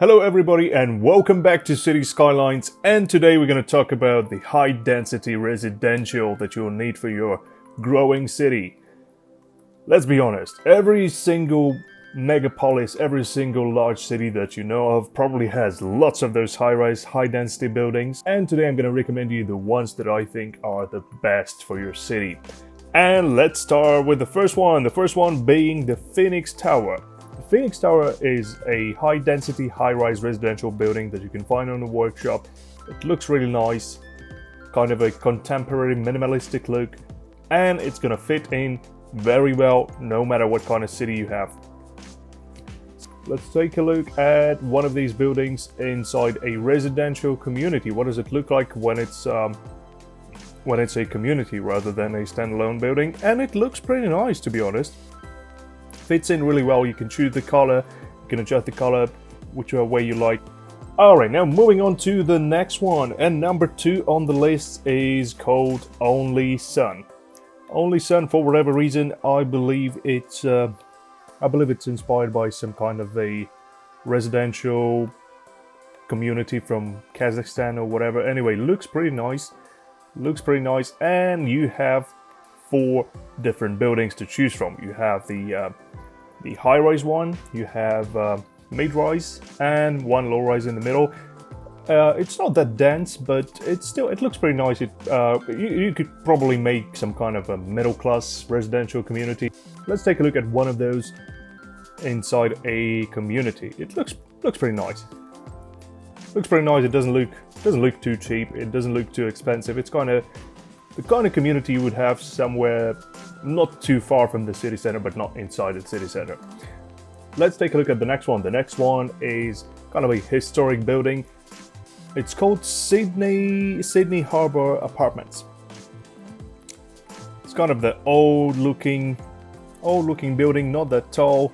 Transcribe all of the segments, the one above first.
Hello everybody and welcome back to Cities Skylines, and today we're going to talk about the high density residential that you'll need for your growing city. Let's be honest, every single megapolis, every single large city that you know of probably has lots of those high-rise, high-density buildings, and today I'm going to recommend you the ones that I think are the best for your city. And let's start with the first one being the Phoenix Tower. The Phoenix Tower is a high-density, high-rise residential building that you can find on a workshop. It looks really nice, kind of a contemporary, minimalistic look, and it's gonna fit in very well no matter what kind of city you have. Let's take a look at one of these buildings inside a residential community. What does it look like when it's a community rather than a standalone building? And it looks pretty nice, to be honest. Fits in really well. You can choose the color, you can adjust the color whichever way you like. Alright, now moving on to the next one, and number 2 on the list is called Only Sun. Only Sun, for whatever reason, I believe it's inspired by some kind of a residential community from Kazakhstan or whatever. Anyway, looks pretty nice, and you have 4 different buildings to choose from. You have the high-rise one, you have mid-rise, and one low-rise in the middle. It's not that dense, but it looks pretty nice. You could probably make some kind of a middle-class residential community. Let's take a look at one of those inside a community. It looks pretty nice. Looks pretty nice. It doesn't look too cheap. It doesn't look too expensive. It's kind of the kind of community you would have somewhere not too far from the city center, but not inside the city center. Let's take a look at the next one. The next one is kind of a historic building. It's called Sydney Harbour Apartments. It's kind of the old looking building, not that tall.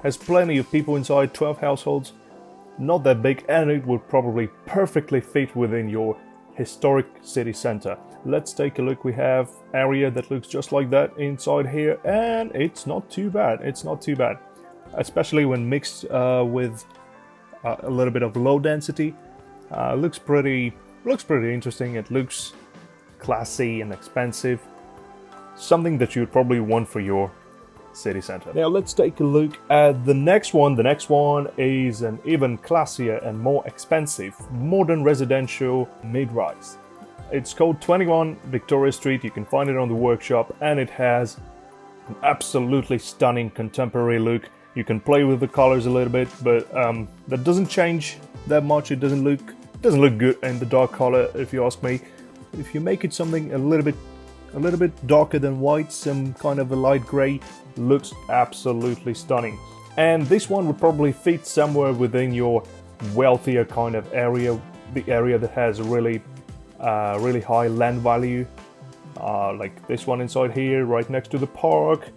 Has plenty of people inside, 12 households. Not that big, and it would probably perfectly fit within your historic city center. Let's take a look. We have area that looks just like that inside here, and it's not too bad. Especially when mixed with a little bit of low density. Looks pretty interesting. It looks classy and expensive. Something that you would probably want for your city center. Now let's take a look at the next one. The next one is an even classier and more expensive modern residential mid-rise. It's called 21 Victoria Street. You can find it on the workshop, and it has an absolutely stunning contemporary look. You can play with the colors a little bit, but that doesn't change that much. It doesn't look good in the dark color, if you ask me. If you make it something a little bit darker than white, some kind of a light gray, looks absolutely stunning. And this one would probably fit somewhere within your wealthier kind of area, the area that has really high land value, like this one inside here, right next to the park.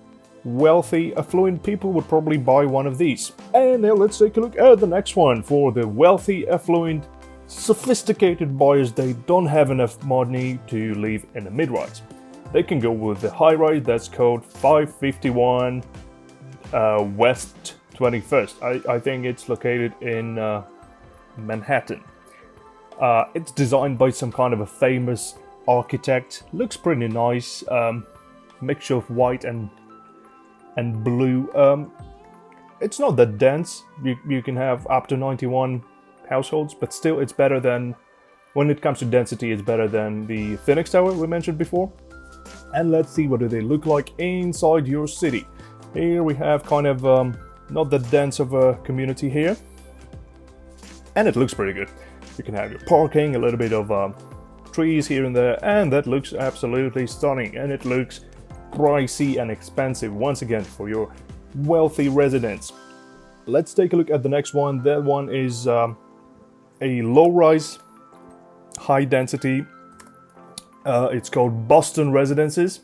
Wealthy, affluent people would probably buy one of these. And now let's take a look at the next one. For the wealthy, affluent, sophisticated buyers, they don't have enough money to live in a mid-rise. They can go with the high-rise that's called 551 West 21st. I think it's located in Manhattan. It's designed by some kind of a famous architect. Looks pretty nice. Mixture of white and blue. It's not that dense. You can have up to 91 households, but still it's better than, when it comes to density, it's better than the Phoenix Tower we mentioned before. And let's see what do they look like inside your city. Here we have kind of not that dense of a community here, and it looks pretty good. You can have your parking, a little bit of trees here and there, and that looks absolutely stunning. And it looks pricey and expensive once again for your wealthy residents. Let's take a look at the next one. That one is a low-rise, high-density. It's called Boston Residences.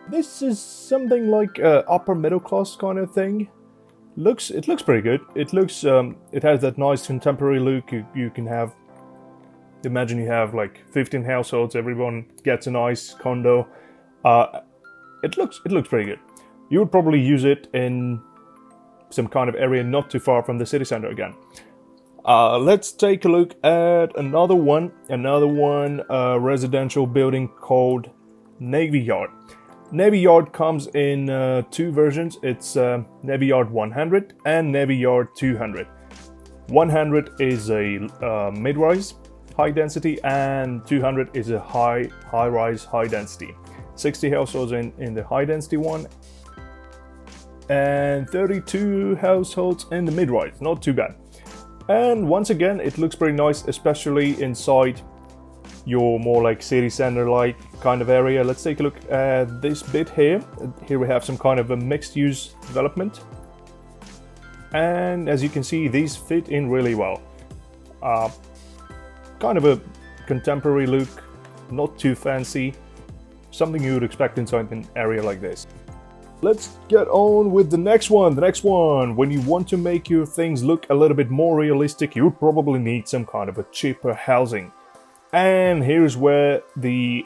This is something like upper middle class kind of thing. It looks pretty good. It has that nice contemporary look. You can have, imagine you have like 15 households. Everyone gets a nice condo. It looks pretty good. You would probably use it in some kind of area not too far from the city center again. Let's take a look at another one residential building called Navy Yard. Navy Yard comes in two versions. It's Navy Yard 100 and Navy Yard 200. 100 is a mid-rise, high density, and 200 is a high-rise, high density. 60 households in the high density one, and 32 households in the mid-rise. Not too bad. And once again, it looks pretty nice, especially inside your more like city center like kind of area. Let's take a look at this bit here. Here we have some kind of a mixed use development, and as you can see, these fit in really well. Kind of a contemporary look, not too fancy, something you would expect inside an area like this. Let's get on with the next one. The next one, when you want to make your things look a little bit more realistic, you would probably need some kind of a cheaper housing. And here's where the,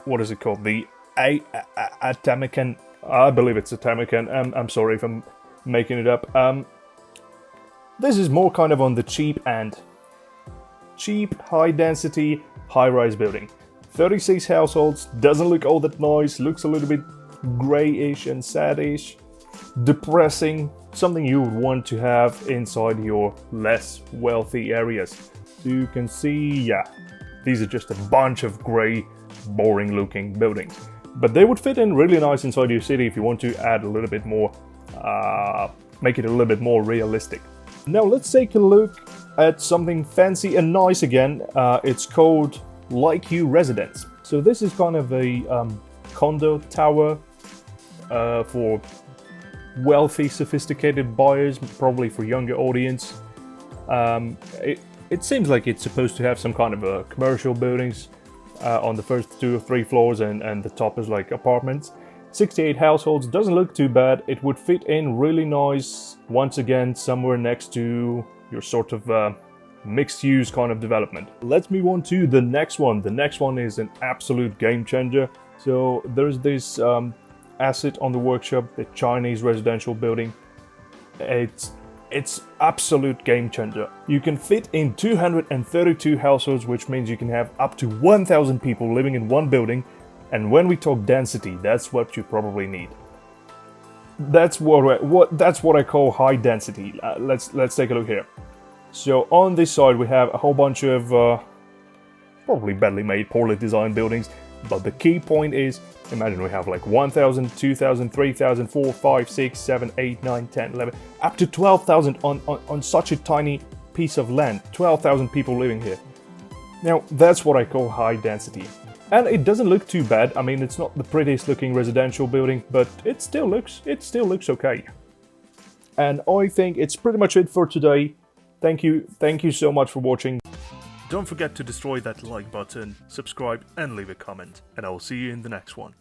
what is it called? The Atameken, I believe it's Atameken. I'm sorry if I'm making it up. This is more kind of on the cheap end. Cheap, high density, high rise building. 36 households, doesn't look all that nice, looks a little bit grayish and saddish, depressing, something you would want to have inside your less wealthy areas. So you can see, yeah, these are just a bunch of grey, boring looking buildings. But they would fit in really nice inside your city if you want to add a little bit more, make it a little bit more realistic. Now let's take a look at something fancy and nice again. It's called Likeu Residence. So this is kind of a condo tower for wealthy, sophisticated buyers, probably for younger audience. It seems like it's supposed to have some kind of a commercial buildings on the first 2 or 3 floors, and the top is like apartments. 68 households, doesn't look too bad. It would fit in really nice, once again, somewhere next to your sort of mixed use kind of development. Let's move on to the next one. The next one is an absolute game changer. So there's this asset on the workshop, the Chinese residential building. It's absolute game changer. You can fit in 232 households, which means you can have up to 1,000 people living in one building. And when we talk density, that's what you probably need. That's what I call high density. Let's take a look here. So on this side we have a whole bunch of probably badly made, poorly designed buildings. But the key point is, imagine we have like 1,000, 2,000, 3,000, 4, 5, 6, 7, 8, 9, 10, 11, up to 12,000 on such a tiny piece of land. 12,000 people living here. Now that's what I call high density. And it doesn't look too bad. I mean, it's not the prettiest looking residential building, but it still looks okay. And I think it's pretty much it for today. Thank you so much for watching. Don't forget to destroy that like button, subscribe and leave a comment, and I will see you in the next one.